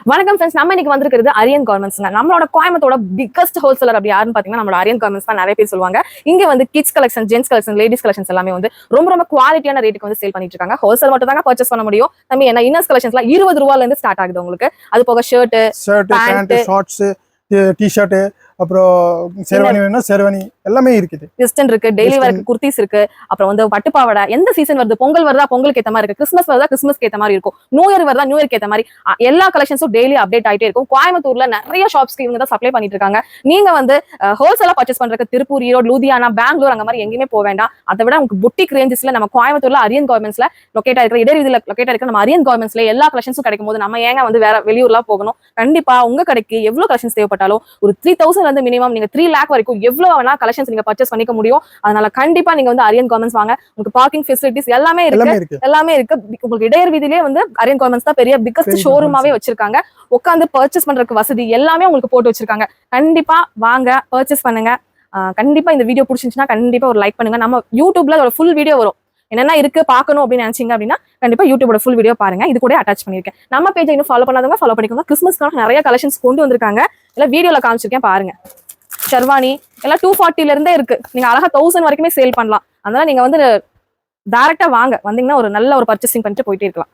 வணக்கம் ஃப்ரெண்ட்ஸ், நம்ம இன்னைக்கு வந்திருக்கிறது அரியன் கார்மெண்ட்ஸ்ங்க. நம்மளோட கோயம்புத்தோட பிக்கஸ்ட் ஹோல்சேலர் அப்படி யாருன்னு பாத்தீங்கன்னா நம்மளோட அரியன் கார்மெண்ட்ஸ் தான் நிறைய பேர் சொல்லுவாங்க. இங்க வந்து kids collection, gents collection, ladies collections எல்லாமே வந்து ரொம்ப குவாலிட்டியான ரேட்டுக்கு வந்து சேல் பண்ணிட்டு இருக்காங்க. ஹோல்சேல் மட்டும் தாங்க பர்ச்சேஸ் பண்ண முடியும். நம்ம என்ன இன்னர்ஸ் கலெக்ஷன்ஸ்லாம் 20 ரூபாயில இருந்து ஸ்டார்ட் ஆகுது உங்களுக்கு. அது போக ஷர்ட், பேண்ட், ஷார்ட்ஸ், டி-ஷர்ட், அப்புறம் ஷெர்வானி வேணும்னா ஷெர்வானி எல்லாமே இருக்குது. வெஸ்டர்ன் இருக்கு, டெய்லி வேர்க்கு குர்த்திஸ் இருக்கு, அப்புறம் வந்து பட்டுப்பாவடை. எந்த சீசன் வருது, பொங்கல் வருதா பொங்கலுக்கு ஏத்த மாதிரி இருக்கு, கிறிஸ்மஸ் வருதா கிறிஸ்மஸ்க்கு ஏத்த மாதிரி இருக்கும், நியூ இயர் வருதா நியூ இயர்க்கு ஏத்த மாதிரி எல்லா கலெக்ஷன்ஸும் டெய்லி அப்டேட் ஆயிட்டே இருக்கும். கோயம்புத்தூர்ல நிறைய ஷாப்ஸ்க்கு இவங்க தான் சப்ளை பண்ணிட்டு இருக்காங்க. நீங்க வந்து ஹோல்சேலா பர்ச்சேஸ் பண்றதுக்கு திருப்பூர், ஈரோடு, லூதியானா, பெங்களூர் அங்க மாதிரி எங்கேயுமே போக வேண்டாம். அதை விட உங்களுக்கு புட்டிக் ரேஞ்சஸ்ல நம்ம கோயம்புத்தூர்ல அரியன் கார்மெண்ட்ஸ்ல லொகேட் ஆயிருக்கிற இடைவெளியில லொகேட் ஆயிருக்கிற நம்ம அரியன் கார்மெண்ட்ஸ்ல எல்லா கலெக்ஷன்ஸும் கிடைக்கும் போது நம்ம ஏங்க வந்து வேற வெளியூர்லாம் போகணும். கண்டிப்பா உங்க கடைக்கு எவ்வளவு கலெக்ஷன்ஸ் தேவைப்பட்டாலும் ஒரு 3000 வந்து மினிமம் நீங்க 3 lakh வரைக்கும் எவ்வளவு வேணா கலெக்ஷன்ஸ் நீங்க பர்ச்சேஸ் பண்ணிக்க முடியும். அதனால கண்டிப்பா நீங்க வந்து அரியன் கார்மெண்ட்ஸ் வாங்க. உங்களுக்கு பார்க்கிங் ஃபெசிலிட்டிஸ் எல்லாமே இருக்கு. உங்களுக்கு இடையர் வீதியிலே வந்து அரியன் கார்மெண்ட்ஸ் தான் பெரிய பிக்கஸ்ட் ஷோரூமாவே வச்சிருக்காங்க. உட்காந்து பர்ச்சேஸ் பண்றதுக்கு வசதி எல்லாமே உங்களுக்கு போட்டு வச்சிருக்காங்க. கண்டிப்பா வாங்க, பர்ச்சேஸ் பண்ணுங்க. கண்டிப்பா இந்த வீடியோ பிடிச்சிருந்துச்சுன்னா கண்டிப்பா ஒரு லைக் பண்ணுங்க. நம்ம யூடியூப்ல ஒரு ஃபுல் வீடியோ வரும். என்னென்ன இருக்கு பார்க்கணும் அப்படின்னு நினைச்சீங்க அப்படின்னா கண்டிப்பா யூடியூபோட ஃபுல் வீடியோ பாருங்க. இது கூட அட்டாச் பண்ணிருக்கேன். நம்ம பேஜை இன்னும் ஃபாலோ பண்ணாதவங்க ஃபாலோ பண்ணிக்கோங்க. கிறிஸ்மஸ்க்காக நிறைய கலெக்ஷன்ஸ் கொண்டு வந்திருக்காங்க. எல்லாம் வீடியோல காமிச்சிருக்கேன் பாருங்க. ஷெர்வானி எல்லாம் 240ல இருந்தே இருக்கு. நீங்க அழகா 1000 வரைக்குமே சேல் பண்ணலாம். அதனால நீங்க வந்து டைரக்டா வாங்க, வந்தீங்கன்னா ஒரு நல்ல ஒரு பர்ச்சேசிங் பண்ணிட்டு போயிட்டே இருக்கலாம்.